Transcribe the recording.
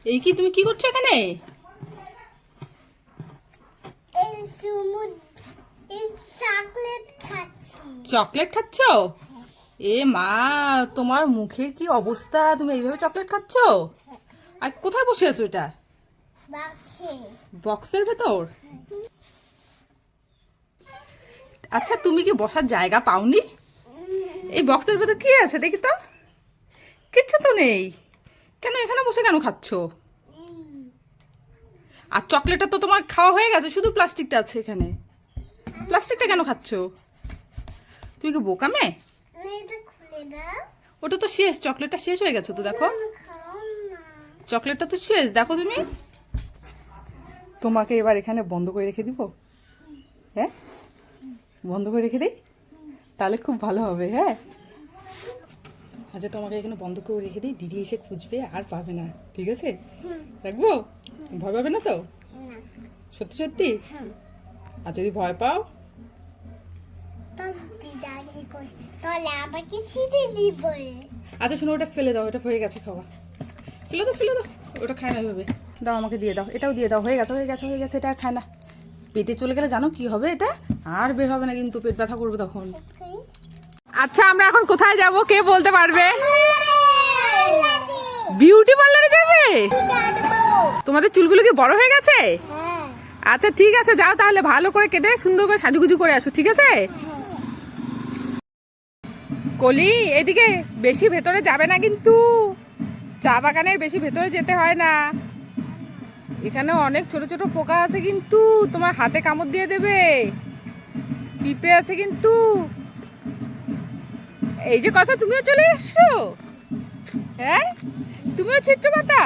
এই কি তুমি কি করছো এখানে? চকলেট খাচ্ছো? এ মা, তোমার মুখের কি অবস্থা, তুমি এইভাবে চকলেট খাচ্ছো? আর কোথায় বসে আছো এটা? বক্সের ভেতর? আচ্ছা, তুমি কি বসার জায়গা পাওনি? এই বক্সের ভেতর কি আছে দেখি তো? কিচ্ছু তো নেই। কেন এখানে বসে কেন খাচ্ছো? আর চকলেটটা তো তোমার খাওয়া হয়ে গেছে, শুধু প্লাস্টিকটা আছে এখানে। প্লাস্টিকটা কেন খাচ্ছো? তুমি কি বোকা মেয়ে? ওটা তো শেষ, চকলেটটা শেষ হয়ে গেছে তো, দেখো চকলেটটা তো শেষ, দেখো তুমি। তোমাকে এবার এখানে বন্ধ করে রেখে দিব। হ্যাঁ, বন্ধ করে রেখে দিই, তাহলে খুব ভালো হবে। হ্যাঁ, আচ্ছা তোমাকে এখানে বন্ধ করে রেখে দিই, দিদি এসে খুঁজবে আর পাবে না, ঠিক আছে? রাখবো? ভয় পাবে না তো? সত্যি সত্যি? আর যদি ভয় পাও? আচ্ছা শোনো, ওটা ফেলে দাও, ওটা হয়ে গেছে খাওয়া। ফেলে দাও, ফেলে দাও, ওটা খায় না এভাবে। দাও আমাকে দিয়ে দাও, এটাও দিয়ে দাও। হয়ে গেছে, হয়ে গেছে, হয়ে গেছে, এটা আর খায় না। পেটে চলে গেলে জানো কি হবে? এটা আর বের হবে না, কিন্তু পেট ব্যথা করবে তখন। আচ্ছা, আমরা এখন কোথায় যাব কে বলতে পারবে? বিউটি পার্লারে যাবে? তোমাদের চুলগুলো কি বড় হয়ে গেছে? আচ্ছা ঠিক আছে, যাও তাহলে, ভালো করে কেটে সুন্দর করে সাজুগুজু করে আসো, ঠিক আছে? কলি, এদিকে বেশি ভেতরে যাবে না কিন্তু, চা বাগানের বেশি ভেতরে যেতে হয় না। এখানে অনেক ছোট ছোট পোকা আছে কিন্তু, তোমার হাতে কামড় দিয়ে দেবে। পিঁপড়ে আছে কিন্তু। এই যে কথা, তুমিও চলে এসছো? হ্যাঁ, তুমিও ছিটছো পাতা?